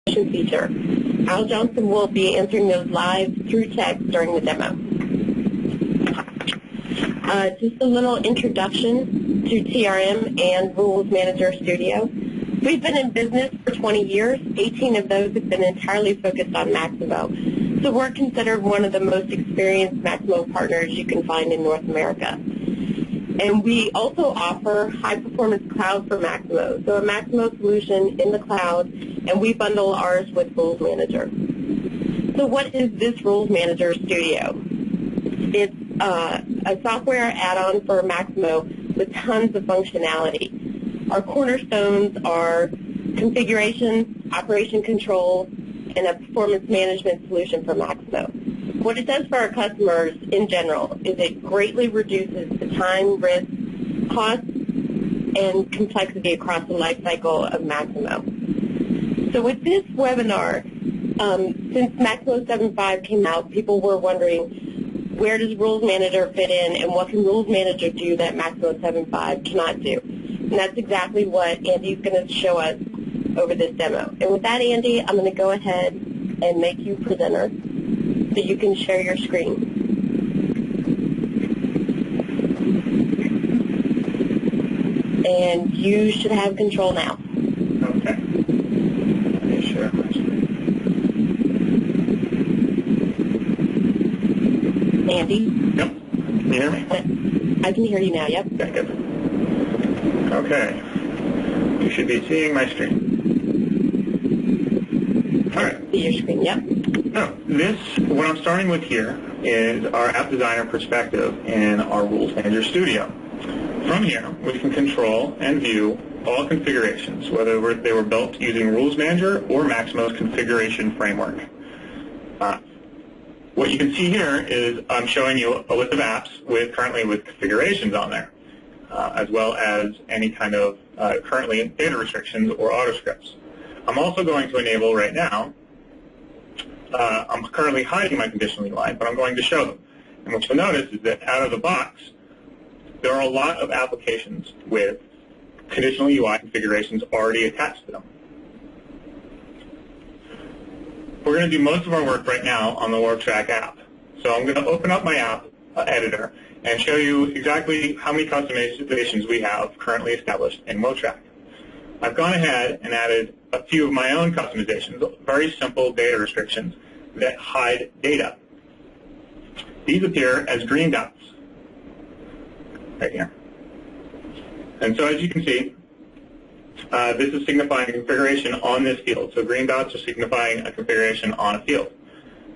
feature. Al Johnson will be answering those live through text during the demo. Just a little introduction to TRM and RulesManager Studio. We've been in business for 20 years. 18 of those have been entirely focused on Maximo. So we're considered one of the most experienced Maximo partners you can find in North America. And we also offer high-performance cloud for Maximo, so a Maximo solution in the cloud, and we bundle ours with RulesManager. So what is this RulesManager Studio? It's a software add-on for Maximo with tons of functionality. Our cornerstones are configurations, operation control, and a performance management solution for Maximo. What it does for our customers in general is it greatly reduces the time, risk, cost, and complexity across the life cycle of Maximo. So with this webinar, since Maximo 7.5 came out, people were wondering, where does RulesManager fit in, and what can RulesManager do that Maximo 7.5 cannot do? And that's exactly what Andy's going to show us over this demo. And with that, Andy, I'm going to go ahead and make you presenter so you can share your screen. And you should have control now. Okay. Let me share my screen. Andy? Yep. Can you hear me? I can hear you now, yep. Okay, good. Okay. You should be seeing my screen. All right. See your screen, yep. No, what I'm starting with here is our app designer perspective in our RulesManager Studio. From here, we can control and view all configurations, whether they were built using RulesManager or Maximo's configuration framework. What you can see here is I'm showing you a list of apps currently with configurations on there, as well as any kind of currently data restrictions or auto scripts. I'm also going to enable right now, I'm currently hiding my conditional UI, but I'm going to show them. And what you'll notice is that out of the box, there are a lot of applications with conditional UI configurations already attached to them. We're going to do most of our work right now on the WorkTrack app. So I'm going to open up my app editor and show you exactly how many customizations we have currently established in WorkTrack. I've gone ahead and added a few of my own customizations, very simple data restrictions that hide data. These appear as green dots right here. And so as you can see, this is signifying a configuration on this field. So green dots are signifying a configuration on a field.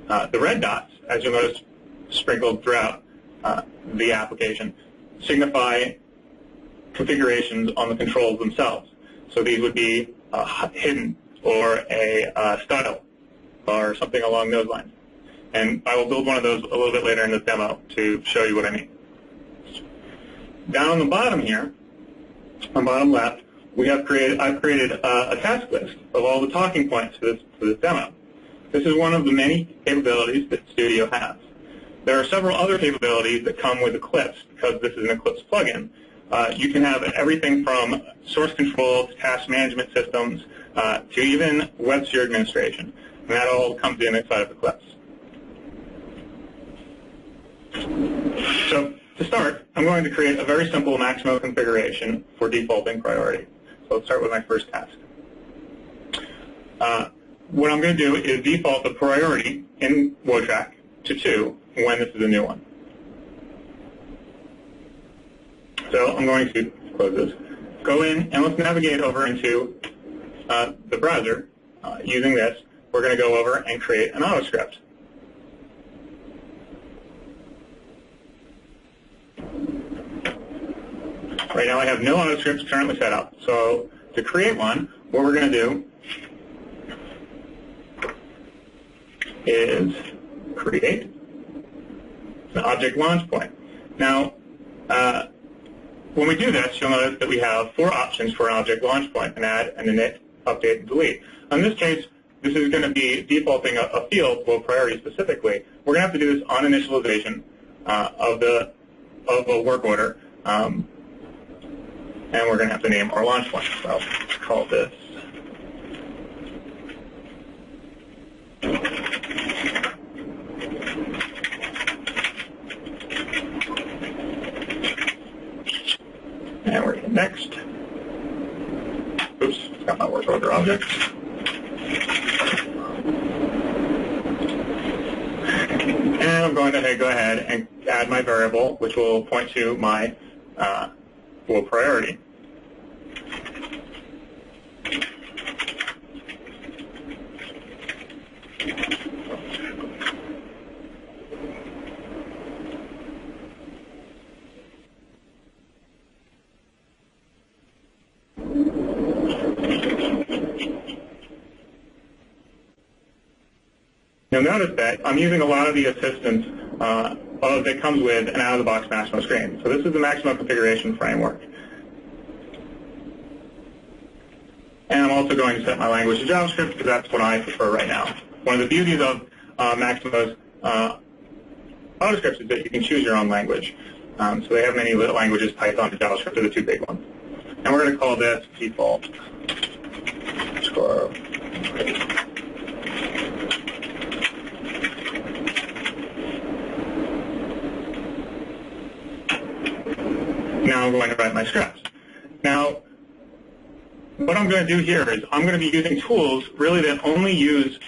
The red dots, as you'll notice sprinkled throughout the application, signify configurations on the controls themselves. So these would be hidden or a style or something along those lines. And I will build one of those a little bit later in this demo to show you what I mean. Down on the bottom here, on bottom left, I've created a task list of all the talking points for this demo. This is one of the many capabilities that Studio has. There are several other capabilities that come with Eclipse because this is an Eclipse plugin. You can have everything from source control to task management systems to even web sphere administration. And that all comes in inside of Eclipse. So to start, I'm going to create a very simple Maximo configuration for defaulting priority. So let's start with my first task. What I'm going to do is default the priority in WorkTrack to 2 when this is a new one. So I'm going to close this, go in, and let's navigate over into the browser. Using this, we're going to go over and create an auto script. Right now I have no auto scripts currently set up. So to create one, what we're going to do is create an object launch point. Now, when we do this, you'll notice that we have 4 options for an object launch point: an add, an init, update, and delete. In this case, this is going to be defaulting a field, well, priority specifically. We're going to have to do this on initialization of a work order, and we're going to have to name our launch point. So let's call this worker object. And I'm going to go ahead and add my variable, which will point to my full priority. You'll notice that I'm using a lot of the assistance that comes with an out-of-the-box Maximo screen. So this is the Maximo configuration framework. And I'm also going to set my language to JavaScript because that's what I prefer right now. One of the beauties of Maximo's autoscripts is that you can choose your own language. So they have many languages. Python and JavaScript are the two big ones. And we're going to call this default score. Now I'm going to write my scripts. Now, what I'm going to do here is I'm going to be using tools really that only use,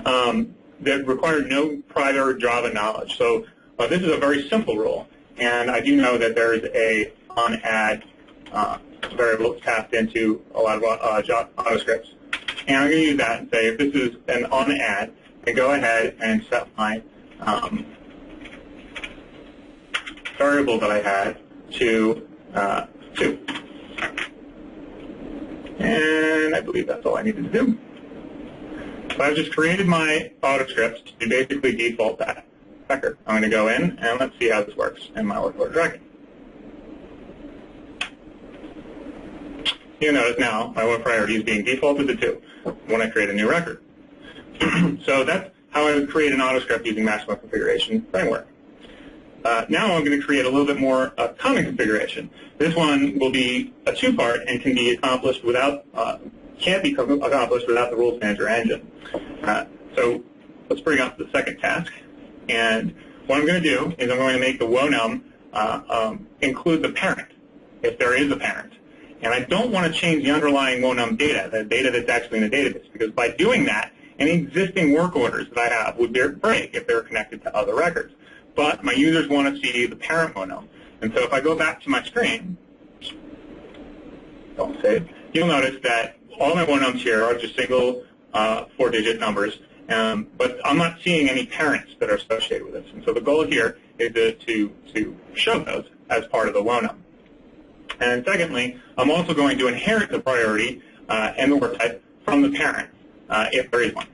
that require no prior Java knowledge. So this is a very simple rule. And I do know that there is a onAdd variable tapped into a lot of autoscripts. And I'm going to use that and say if this is an onAdd, then go ahead and set my variable that I had to 2. And I believe that's all I needed to do. So I've just created my autoscript to basically default that record. I'm going to go in and let's see how this works in my work order tracking. You notice now my one priority is being defaulted to 2 when I create a new record. So that's how I would create an autoscript using Maximo configuration framework. Now I'm going to create a little bit more common configuration. This one will be a 2-part and can be accomplished without, can't be accomplished without the Rules Manager engine. So let's bring up the second task. And what I'm going to do is I'm going to make the WONUM include the parent, if there is a parent. And I don't want to change the underlying WONUM data, the data that's actually in the database, because by doing that, any existing work orders that I have would break if they're connected to other records. But my users want to see the parent WONUM. And so if I go back to my screen, don't save, you'll notice that all my WONUMs here are just single 4-digit numbers. But I'm not seeing any parents that are associated with this. And so the goal here is to show those as part of the WONUM. And secondly, I'm also going to inherit the priority and the work type from the parent, if there is one.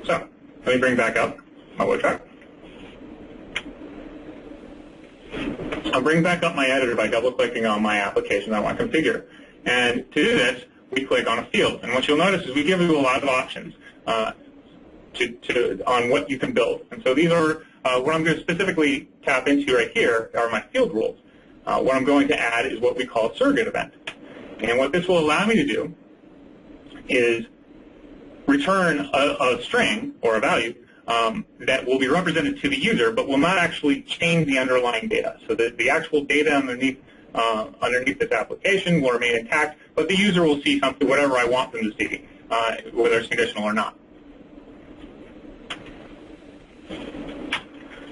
So let me bring back up my work track. I'll bring back up my editor by double-clicking on my application that I want to configure. And to do this, we click on a field. And what you'll notice is we give you a lot of options on what you can build. And so these are, what I'm going to specifically tap into right here are my field rules. What I'm going to add is what we call a surrogate event. And what this will allow me to do is return a string or a value that will be represented to the user, but will not actually change the underlying data. So that the actual data underneath this application will remain intact, but the user will see something, whatever I want them to see, whether it's conditional or not.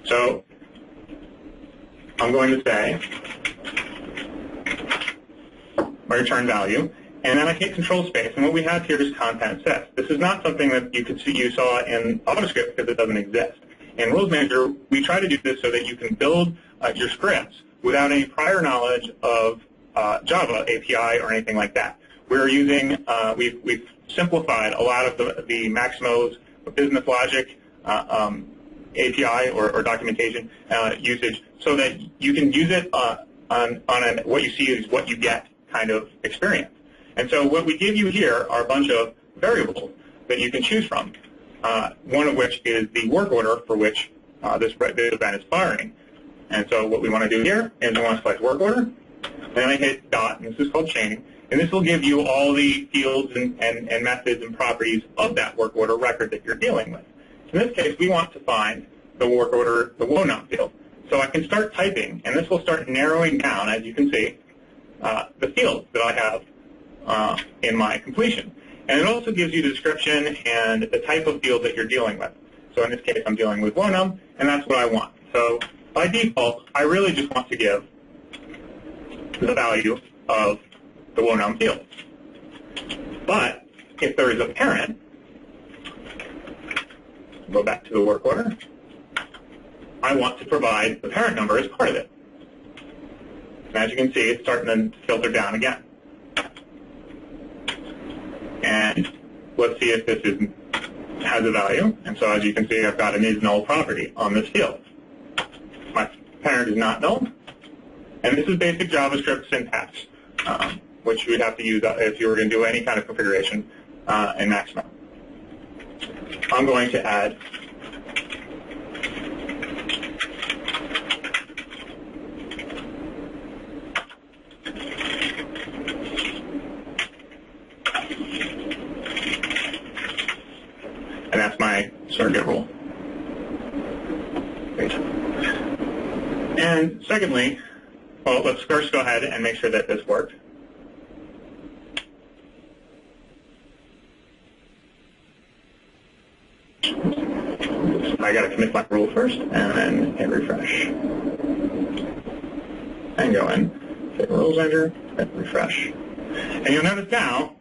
So I'm going to say my return value, and then I hit control space, and what we have here is content set. This is not something that you saw in AutoScript because it doesn't exist. In Rules Manager, we try to do this so that you can build your scripts without any prior knowledge of Java API or anything like that. We're using, we've simplified a lot of the Maximo's business logic API or documentation usage so that you can use it on what you see is what you get kind of experience. And so what we give you here are a bunch of variables that you can choose from, one of which is the work order for which this event is firing. And so what we want to do here is we want to select work order. Then I hit dot, and this is called chaining. And this will give you all the fields and methods and properties of that work order record that you're dealing with. In this case, we want to find the work order, the WONUM field. So I can start typing, and this will start narrowing down, as you can see, the fields that I have in my completion. And it also gives you the description and the type of field that you're dealing with. So in this case, I'm dealing with WONUM, and that's what I want. So by default, I really just want to give the value of the WONUM field. But if there is a parent, go back to the work order, I want to provide the parent number as part of it. And as you can see, it's starting to filter down again. And let's see if this has a value. And so as you can see, I've got an is null property on this field. My parent is not null. And this is basic JavaScript syntax, which you'd have to use if you were going to do any kind of configuration in Maximo. I'm going to add and that's my surrogate rule. Great. And secondly, well, let's first go ahead and make sure that this worked. I got to commit my rule first, and then hit refresh. And go in, hit rules enter, hit refresh. And you'll notice now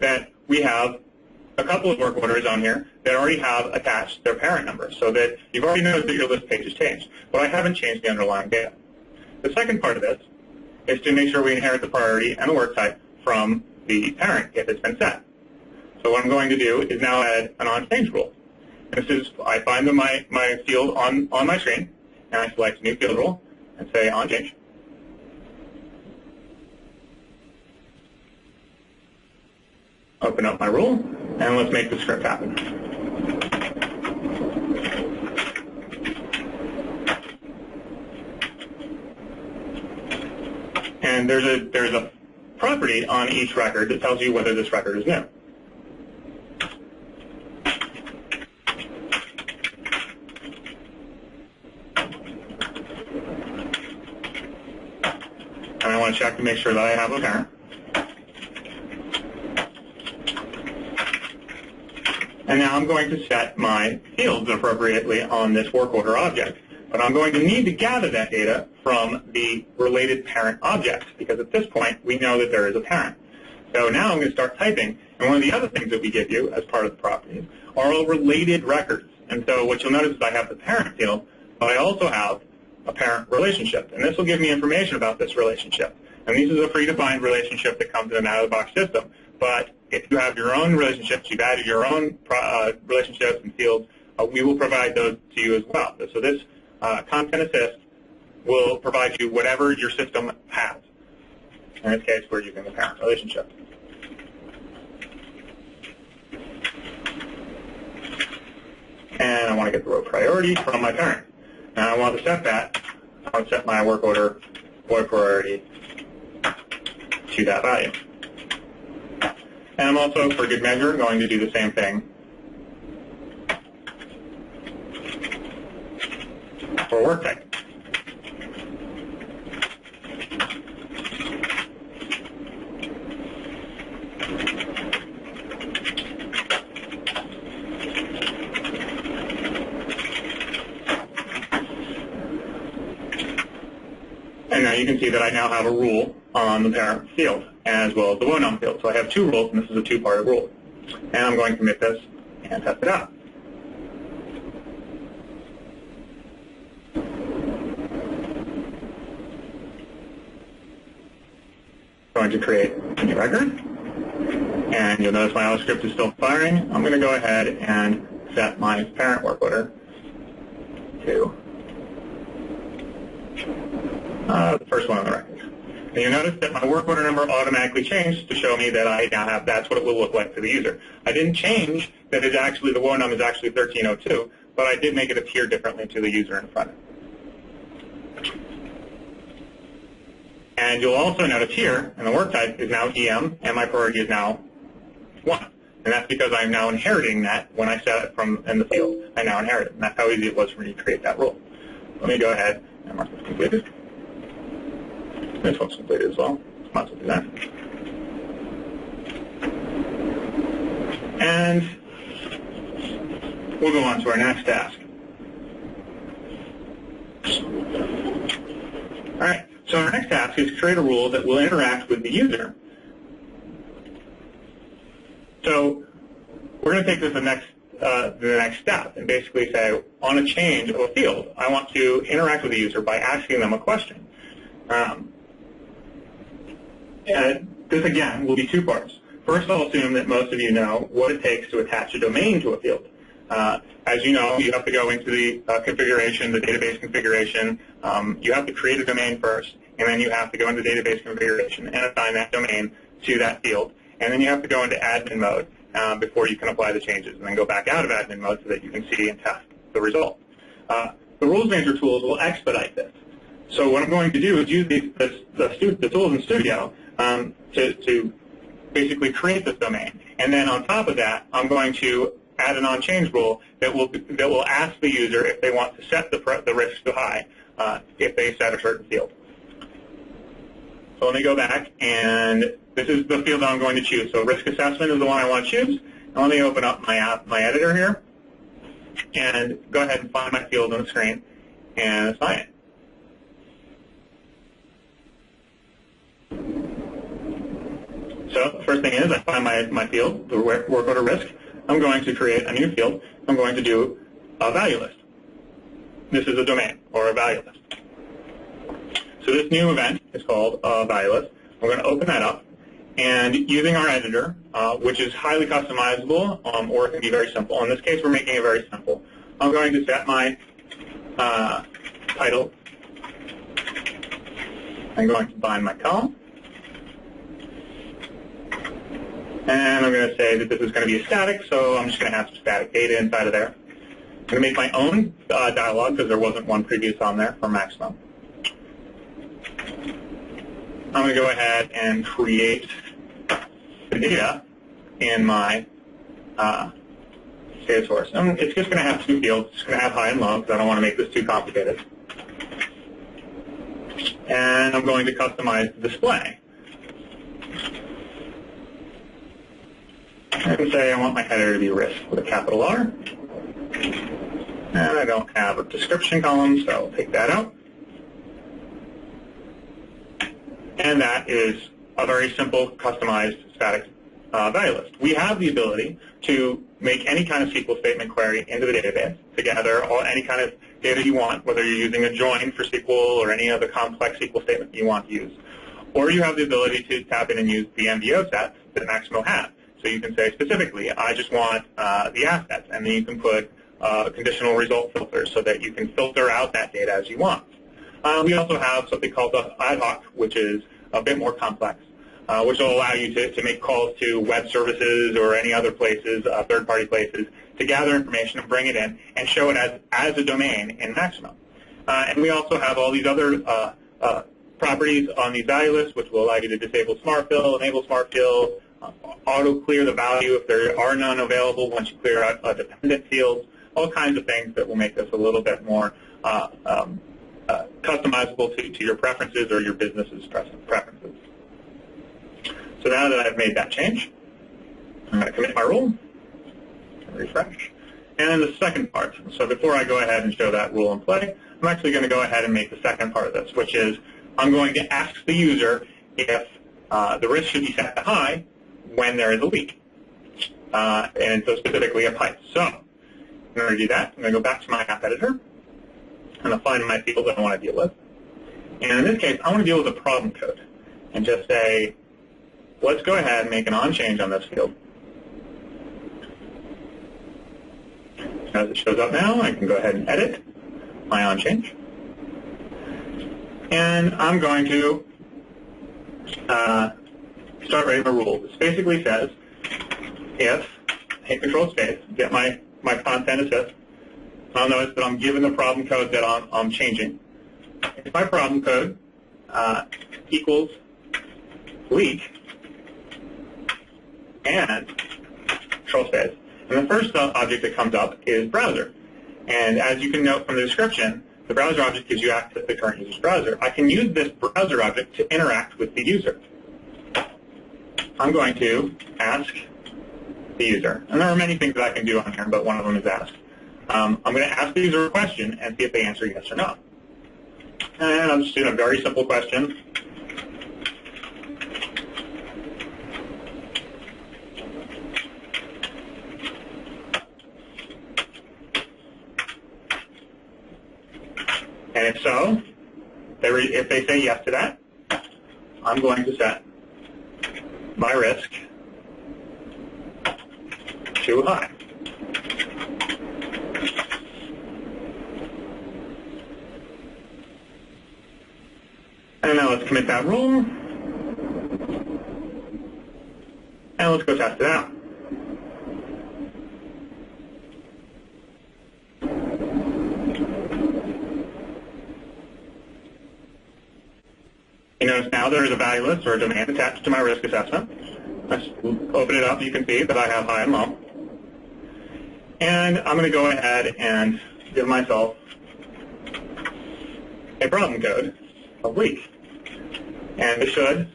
that we have a couple of work orders on here that already have attached their parent numbers, so that you've already noticed that your list page has changed. But I haven't changed the underlying data. The second part of this is to make sure we inherit the priority and the work type from the parent if it's been set. So what I'm going to do is now add an onChange rule. This is, I find my field on my screen, and I select new field rule and say onChange. Open up my rule, and let's make the script happen. And there's a property on each record that tells you whether this record is new. And I want to check to make sure that I have a parent. And now I'm going to set my fields appropriately on this work order object. But I'm going to need to gather that data from the related parent object, because at this point, we know that there is a parent. So now I'm going to start typing. And one of the other things that we give you as part of the properties are all related records. And so what you'll notice is I have the parent field, but I also have a parent relationship. And this will give me information about this relationship. And this is a predefined relationship that comes in an out-of-the-box system. But if you have your own relationships, you've added your own relationships and fields, we will provide those to you as well. So this Content Assist will provide you whatever your system has. In this case, we're using the parent relationship. And I want to get the row priority from my parent. And I want to set that. I want to set my work order row priority to that value. And I'm also, for good measure, going to do the same thing for work type. And now you can see that I now have a rule on the parent field, as well as the WONUM field. So I have two rules, and this is a two-part rule. And I'm going to commit this and test it out. I'm going to create a new record, and you'll notice my JavaScript is still firing. I'm going to go ahead and set my parent work order to the first one on the record. And you'll notice that my work order number automatically changed to show me that I now have that's what it will look like to the user. I didn't change that it's actually the WONUM is actually 1302, but I did make it appear differently to the user in front of it. And you'll also notice here, and the work type is now EM, and my priority is now 1. And that's because I'm now inheriting that when I set it from in the field. I now inherit it, and that's how easy it was for me to create that rule. Let me go ahead and mark this completed. This one's completed as well. Might as well do that. And we'll go on to our next task. All right, so our next task is to create a rule that will interact with the user. So we're going to take this to the next step and basically say, on a change of a field, I want to interact with the user by asking them a question. This, again, will be two parts. First, I'll assume that most of you know what it takes to attach a domain to a field. As you know, you have to go into the configuration, the database configuration. You have to create a domain first, and then you have to go into database configuration and assign that domain to that field. And then you have to go into admin mode before you can apply the changes, and then go back out of admin mode so that you can see and test the result. The Rules Manager tools will expedite this. So what I'm going to do is use the tools in Studio to basically create this domain. And then on top of that, I'm going to add an on-change rule that will ask the user if they want to set the risk to high if they set a certain field. So let me go back, and this is the field that I'm going to choose. So risk assessment is the one I want to choose. And let me open up my editor here, and go ahead and find my field on the screen and assign it. So the first thing is I find my field, the work order risk. I'm going to create a new field. I'm going to do a value list. This is a domain, or a value list. So this new event is called a value list. We're going to open that up. And using our editor, which is highly customizable, or it can be very simple. In this case, we're making it very simple. I'm going to set my title. I'm going to bind my column. And I'm going to say that this is going to be a static, so I'm just going to have some static data inside of there. I'm going to make my own dialog because there wasn't one previous on there for Maximo. I'm going to go ahead and create the data in my data source. And it's just going to have two fields. It's going to have high and low because I don't want to make this too complicated. And I'm going to customize the display. I can say I want my header to be risk with a capital R. And I don't have a description column, so I'll take that out. And that is a very simple, customized static value list. We have the ability to make any kind of SQL statement query into the database to gather any kind of data you want, whether you're using a join for SQL or any other complex SQL statement you want to use. Or you have the ability to tap in and use the MDO sets that Maximo has. So you can say specifically, I just want the assets, and then you can put conditional result filters so that you can filter out that data as you want. We also have something called the ad hoc, which is a bit more complex, which will allow you to make calls to web services or any other places, third-party places, to gather information and bring it in and show it as a domain in Maximo. And we also have all these other properties on these value lists, which will allow you to disable smart fill, enable smart fill, auto-clear the value if there are none available once you clear out dependent fields, all kinds of things that will make this a little bit more customizable to your preferences or your business's preferences. So now that I've made that change, I'm going to commit my rule, refresh, and then the second part. So before I go ahead and show that rule in play, I'm actually going to go ahead and make the second part of this, which is I'm going to ask the user if the risk should be set to high when there is a leak, and so specifically a pipe. So in order to do that, I'm going to go back to my app editor, and I'll find my field that I want to deal with. And in this case, I want to deal with a problem code and just say, let's go ahead and make an on-change on this field. As it shows up now, I can go ahead and edit my on-change. And I'm going to start writing a rule. This basically says, if, hit control space, get my content assist, I'll notice that I'm given the problem code that I'm changing. If my problem code equals leak and control space, and the first object that comes up is browser. And as you can note from the description, the browser object gives you access to the current user's browser. I can use this browser object to interact with the user. I'm going to ask the user. And there are many things that I can do on here, but one of them is ask. I'm going to ask the user a question and see if they answer yes or no. And I'm just doing a very simple question. And if so, if they say yes to that, I'm going to set my risk to high. And now let's commit that rule. And let's go test it out. You notice now there is a value list or a demand attached to my risk assessment. Let's open it up. You can see that I have high and low. And I'm going to go ahead and give myself a problem code of weak. And it should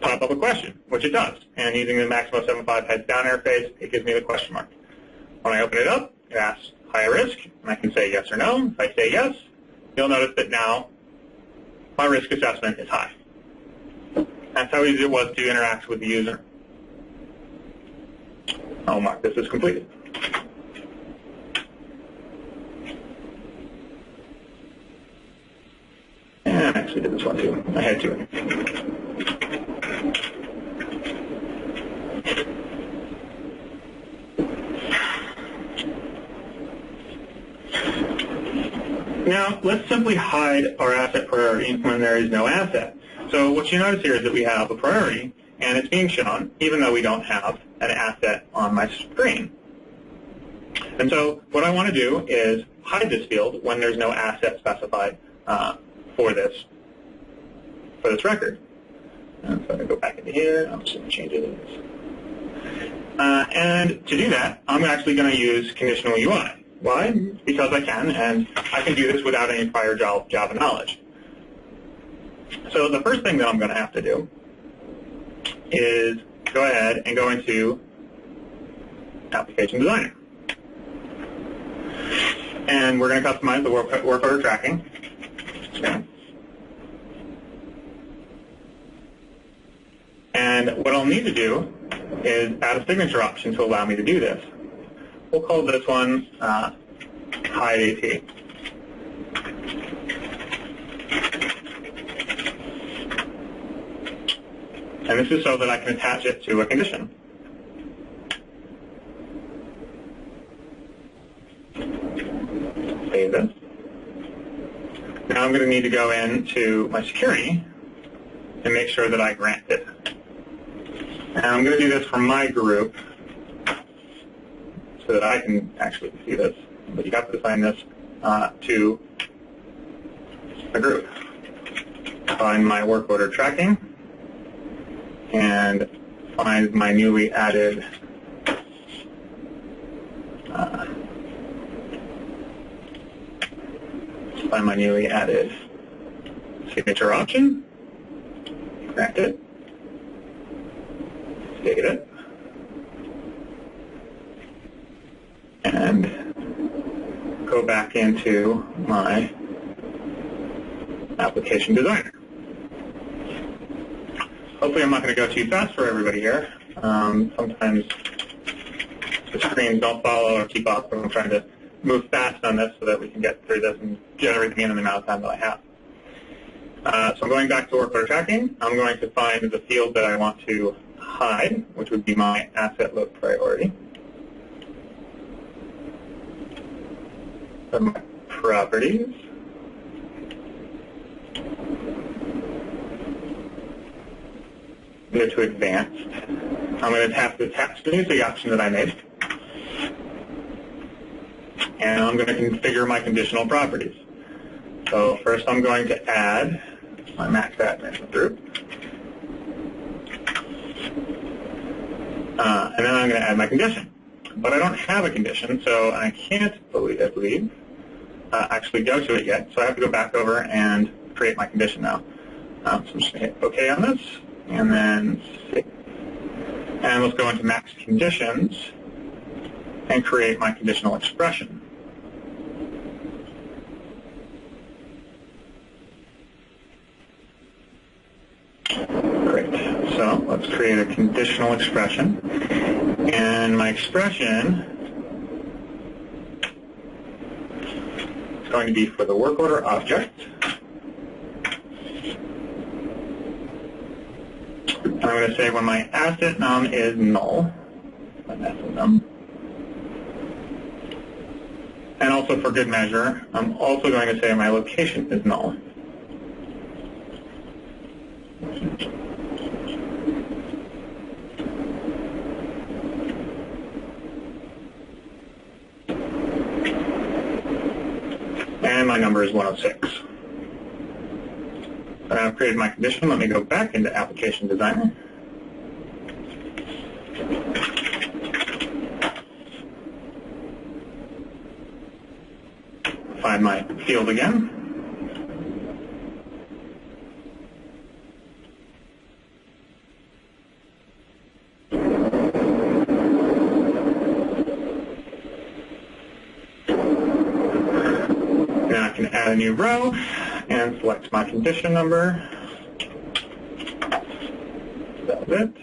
pop up a question, which it does. And using the Maximo 7.5 heads down interface, it gives me the question mark. When I open it up, it asks high risk, and I can say yes or no. If I say yes, you'll notice that now my risk assessment is high. That's how easy it was to interact with the user. I'll mark this as completed. And I actually did this one too. I had to. Now, let's simply hide our asset priority when there is no asset. So what you notice here is that we have a priority, and it's being shown, even though we don't have an asset on my screen. And so what I want to do is hide this field when there's no asset specified for this record. And so I'm going to go back into here. I'm just going to change it. And to do that, I'm actually going to use conditional UI. Why? Because I can, and I can do this without any prior Java knowledge. So the first thing that I'm going to have to do is go ahead and go into Application Designer. And we're going to customize the work order tracking. Okay. And what I'll need to do is add a signature option to allow me to do this. We'll call this one hide AP. And this is so that I can attach it to a condition. Save this. Now I'm going to need to go into my security and make sure that I grant it. And I'm going to do this from my group so that I can actually see this. But you have to assign this to a group. Find my work order tracking and find my newly added signature option. Grant it. Save it. And go back into my application designer. Hopefully I'm not going to go too fast for everybody here. Sometimes the screens don't follow or keep up, and I'm trying to move fast on this so that we can get through this and get everything in the amount of time that I have. So I'm going back to work order tracking. I'm going to find the field that I want to hide, which would be my asset load priority. So my properties. Go to advanced. I'm going to have to attach the new option that I made. And I'm going to configure my conditional properties. So first I'm going to add my max admin group. And then I'm going to add my condition. But I don't have a condition, so I can't, I believe, actually go to it yet, so I have to go back over and create my condition now. So I'm just going to hit OK on this, and then save. And let's go into max conditions and create my conditional expression. Great. So let's create a conditional expression. And my expression is going to be for the work order object. I'm going to say when my asset num is null, and also for good measure, I'm also going to say my location is null. And my number is 106. I've created my condition. Let me go back into Application Designer. Find my field again. Now I can add a new row and select my condition number. That's it.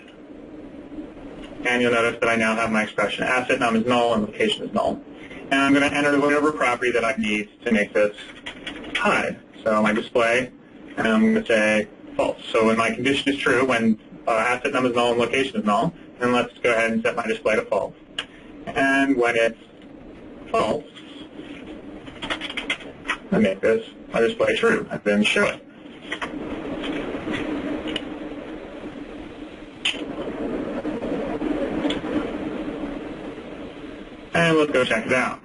And you'll notice that I now have my expression. Asset num is null and location is null. And I'm going to enter whatever property that I need to make this hide. So my display, and I'm going to say false. So when my condition is true, when asset num is null and location is null, then let's go ahead and set my display to false. And when it's false, I make this my display true, and then show it. And let's go check it out.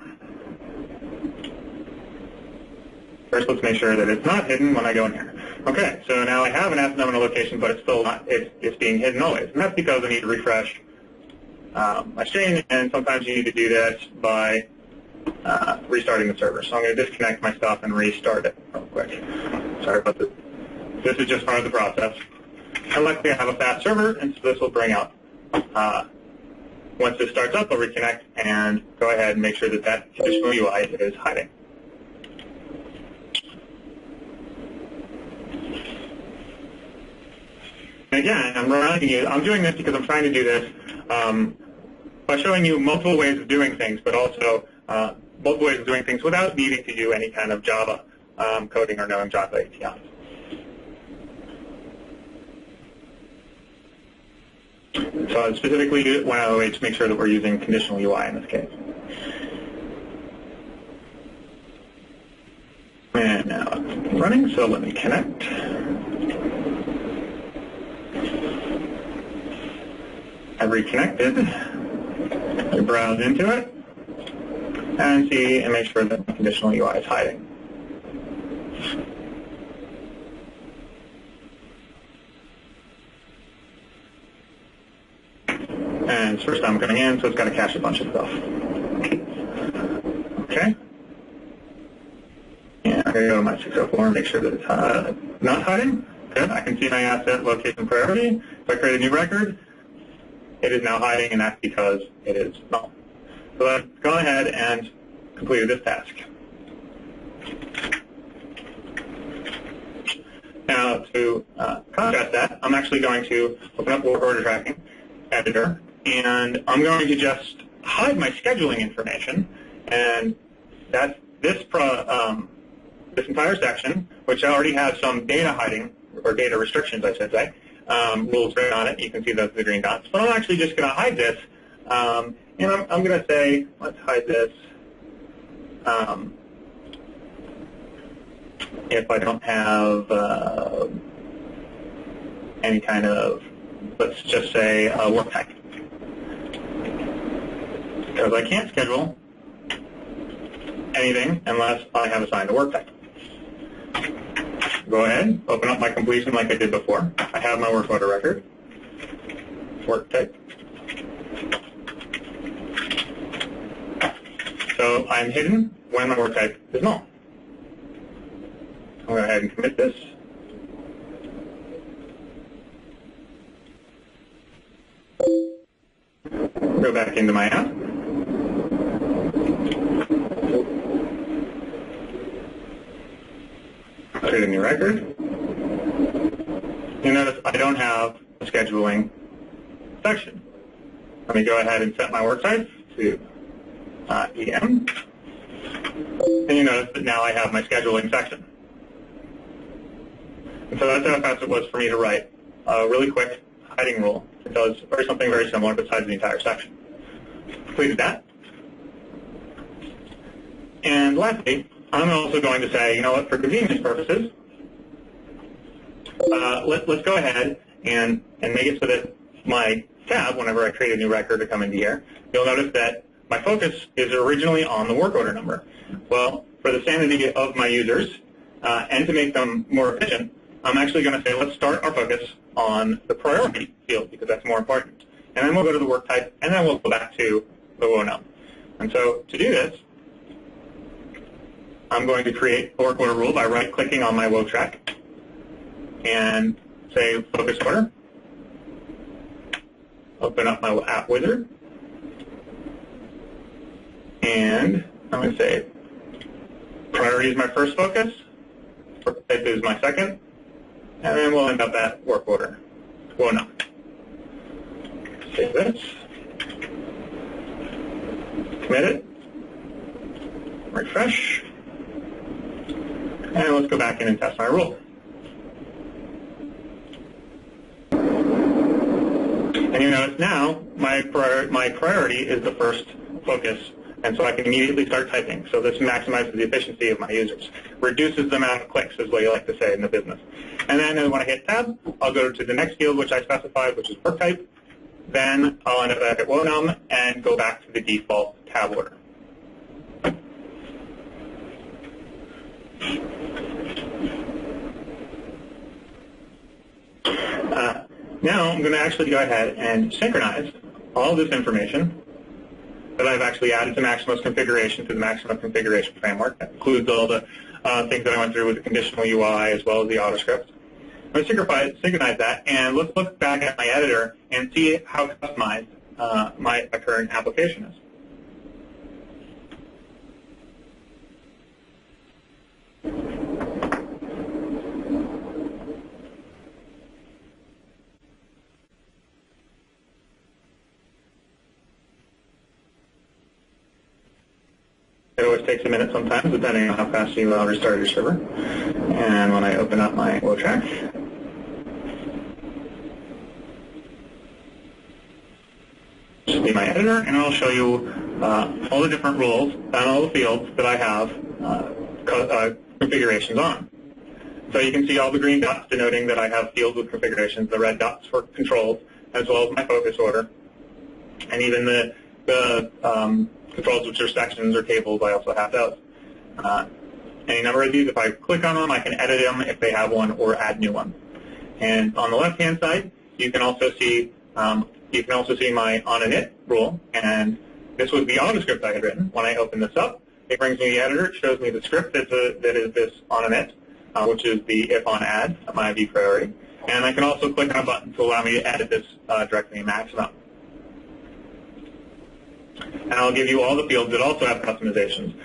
First, let's make sure that it's not hidden when I go in here. Okay, so now I have an asset num and a location, but it's still not, it's being hidden always. And that's because I need to refresh my string, and sometimes you need to do this by restarting the server. So I'm going to disconnect my stuff and restart it real quick. Sorry about this. This is just part of the process. And luckily I have a fast server, and so this will bring out, once this starts up, I'll reconnect and go ahead and make sure that that conditional UI is hiding. And again, I'm doing this because I'm trying to do this by showing you multiple ways of doing things, but also multiple ways of doing things without needing to do any kind of Java coding or knowing Java APIs. So specifically, one other way to make sure that we're using conditional UI in this case. And now it's running, so let me connect. I've reconnected. I browse into it and see and make sure that the conditional UI is hiding. And it's first time coming in, so it's got to cache a bunch of stuff. Okay. And I'm going to go to my 604 and make sure that it's not hiding. Good. I can see my asset location priority. If I create a new record, it is now hiding, and that's because it is null. So let's go ahead and complete this task. Now, to contrast that, I'm actually going to open up work order tracking editor, and I'm going to just hide my scheduling information, and that's this entire section, which already has some data hiding, or data restrictions, I should say, rules written on it. You can see those the green dots. But I'm actually just going to hide this, and I'm going to say, let's hide this if I don't have any kind of, let's just say, work type. Because I can't schedule anything unless I have assigned a work type. Go ahead, open up my completion like I did before. I have my work order record, work type. So I'm hidden when my work type is null. I'll go ahead and commit this. Go back into my app. Create a new record. You notice I don't have a scheduling section. Let me go ahead and set my work type to EAM. And you notice that now I have my scheduling section. And so that's how fast it was for me to write a really quick hiding rule. It does something very similar besides the entire section. Completed that. And lastly, I'm also going to say, you know what, for convenience purposes, let's go ahead and make it so that my tab, whenever I create a new record to come into here, you'll notice that my focus is originally on the work order number. Well, for the sanity of my users and to make them more efficient, I'm actually going to say let's start our focus on the priority field because that's more important. And then we'll go to the work type, and then we'll go back to the WONUM. And so to do this, I'm going to create a work order rule by right-clicking on my WO track and say focus order. Open up my app wizard. And I'm going to say priority is my first focus, work type is my second, and then we'll end up at work order. WONUM. Save this. Commit it. Refresh. And let's go back in and test my rule. And you notice now my priority is the first focus, and so I can immediately start typing. So this maximizes the efficiency of my users. Reduces the amount of clicks is what you like to say in the business. And then when I hit tab, I'll go to the next field which I specified, which is work type. Then I'll end up back at WONUM and go back to the default tab order. Now I'm going to actually go ahead and synchronize all of this information that I've actually added to Maximo's configuration to the Maximo configuration framework. That includes all the things that I went through with the conditional UI as well as the AutoScript. I'm going to synchronize that, and let's look back at my editor and see how customized my current application is. It always takes a minute sometimes, depending on how fast you restart your server. And when I open up my WO track, this will be my editor, and I'll show you all the different rules and all the fields that I have configurations on. So you can see all the green dots denoting that I have fields with configurations, the red dots for controls, as well as my focus order, and even the controls which are sections or tables, I also have those. Any number of these, if I click on them, I can edit them if they have one or add new ones. And on the left-hand side, you can also see my on init rule, and this was the AutoScript I had written. When I open this up, it brings me the editor. It shows me the script that is this on init, which is the if on add, my view priority. And I can also click on a button to allow me to edit this directly in Maximo. And I'll give you all the fields that also have customizations.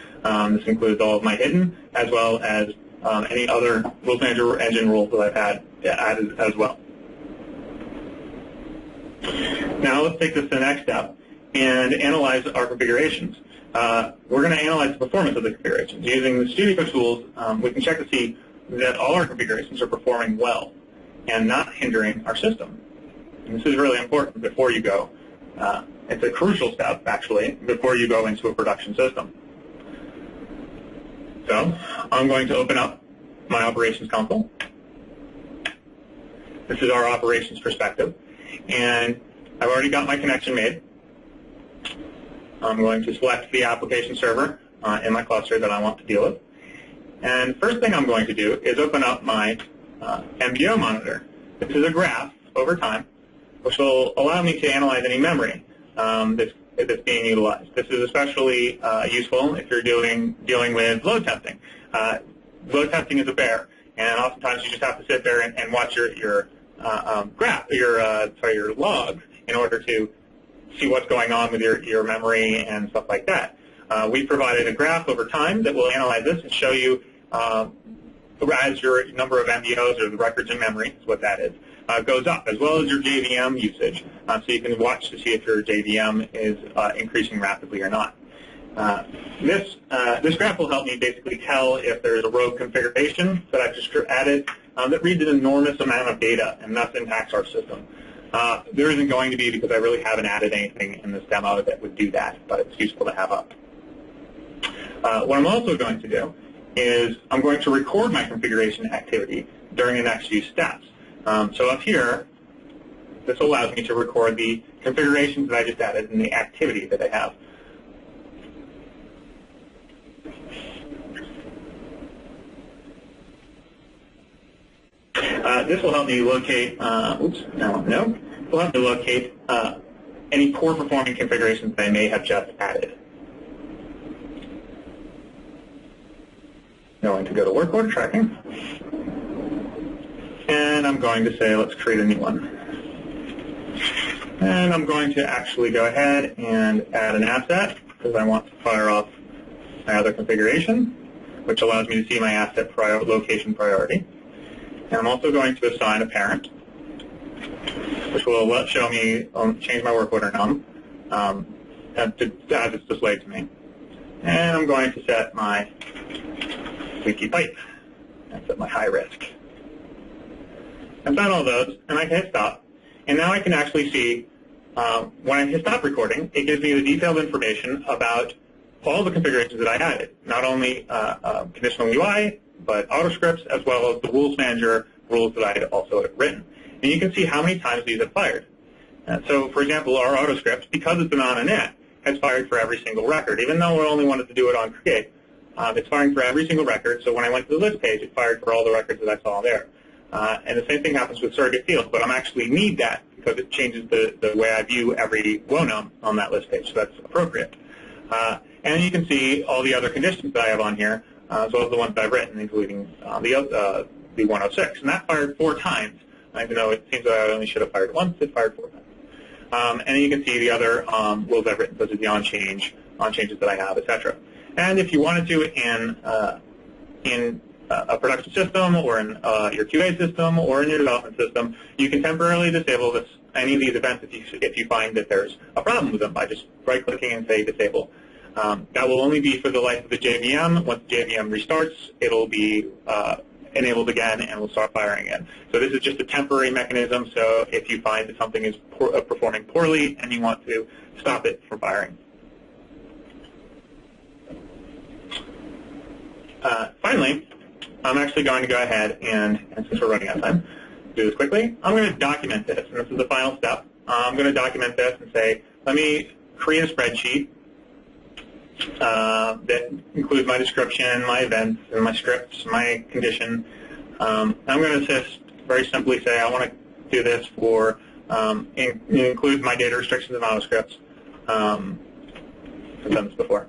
This includes all of my hidden, as well as any other Rules Manager engine rules that I've had added as well. Now let's take this to the next step and analyze our configurations. We're going to analyze the performance of the configurations. Using the Studio tools, we can check to see that all our configurations are performing well and not hindering our system. And this is really important before you go. It's a crucial step, actually, before you go into a production system. So I'm going to open up my operations console. This is our operations perspective. And I've already got my connection made. I'm going to select the application server in my cluster that I want to deal with. And first thing I'm going to do is open up my MBO monitor. This is a graph over time, which will allow me to analyze any memory that's being utilized. This is especially useful if you're dealing with load testing. Load testing is a bear. And oftentimes you just have to sit there and watch your logs in order to see what's going on with your memory and stuff like that. We provided a graph over time that will analyze this and show you as your number of MBOs, or the records in memory, is what that is, goes up, as well as your JVM usage. So you can watch to see if your JVM is increasing rapidly or not. This graph will help me basically tell if there's a rogue configuration that I've just added that reads an enormous amount of data and thus impacts our system. There isn't going to be, because I really haven't added anything in this demo that would do that, but it's useful to have up. What I'm also going to do is I'm going to record my configuration activity during the next few steps. So up here, this allows me to record the configurations that I just added and the activity that I have. This will help me locate, will help me locate any poor performing configurations that I may have just added. I'm going to go to work order tracking, and I'm going to say let's create a new one. And I'm going to actually go ahead and add an asset because I want to fire off my other configuration, which allows me to see my asset location priority. And I'm also going to assign a parent, which will show me, change my work order num as it's displayed to me. And I'm going to set my leaky pipe and set my high risk. I've done all those, and I can hit stop. And now I can actually see, when I hit stop recording, it gives me the detailed information about all the configurations that I added, not only conditional UI, but auto scripts, as well as the rules manager rules that I had also written. And you can see how many times these have fired. So, for example, our auto script, because it's an on and net, has fired for every single record. Even though we only wanted to do it on create, it's firing for every single record. So when I went to the list page, it fired for all the records that I saw there. And the same thing happens with surrogate fields, but I actually need that because it changes the way I view every WONUM on that list page, so that's appropriate. And you can see all the other conditions that I have on here, as well as the ones that I've written, including the 106. And that fired 4 times, even though it seems that I only should have fired once, it fired 4 times. And then you can see the other rules I've written, such as the on changes that I have, etc. And if you wanted to in a production system, or in your QA system, or in your development system, you can temporarily disable any of these events if you find that there's a problem with them by just right-clicking and say disable. That will only be for the life of the JVM. Once the JVM restarts, it'll be enabled again and will start firing again. So this is just a temporary mechanism, so if you find that something is performing poorly and you want to stop it from firing. Finally, I'm actually going to go ahead and since we're running out of time, do this quickly. I'm going to document this, and this is the final step. I'm going to document this and say, let me create a spreadsheet that includes my description, my events, and my scripts, my condition. I'm going to just very simply say I want to do this for, include my data restrictions and auto scripts. I've done this before.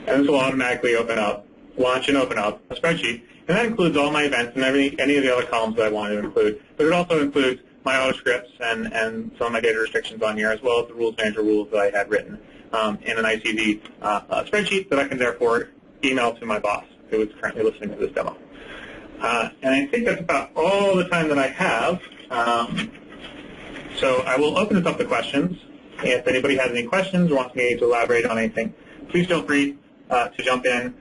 And this will automatically launch and open up a spreadsheet. And that includes all my events and any of the other columns that I want to include. But it also includes my auto scripts and some of my data restrictions on here, as well as the rules manager rules that I had written in an ICD spreadsheet that I can therefore email to my boss, who is currently listening to this demo. And I think that's about all the time that I have. So I will open this up to questions. If anybody has any questions or wants me to elaborate on anything, please feel free to jump in.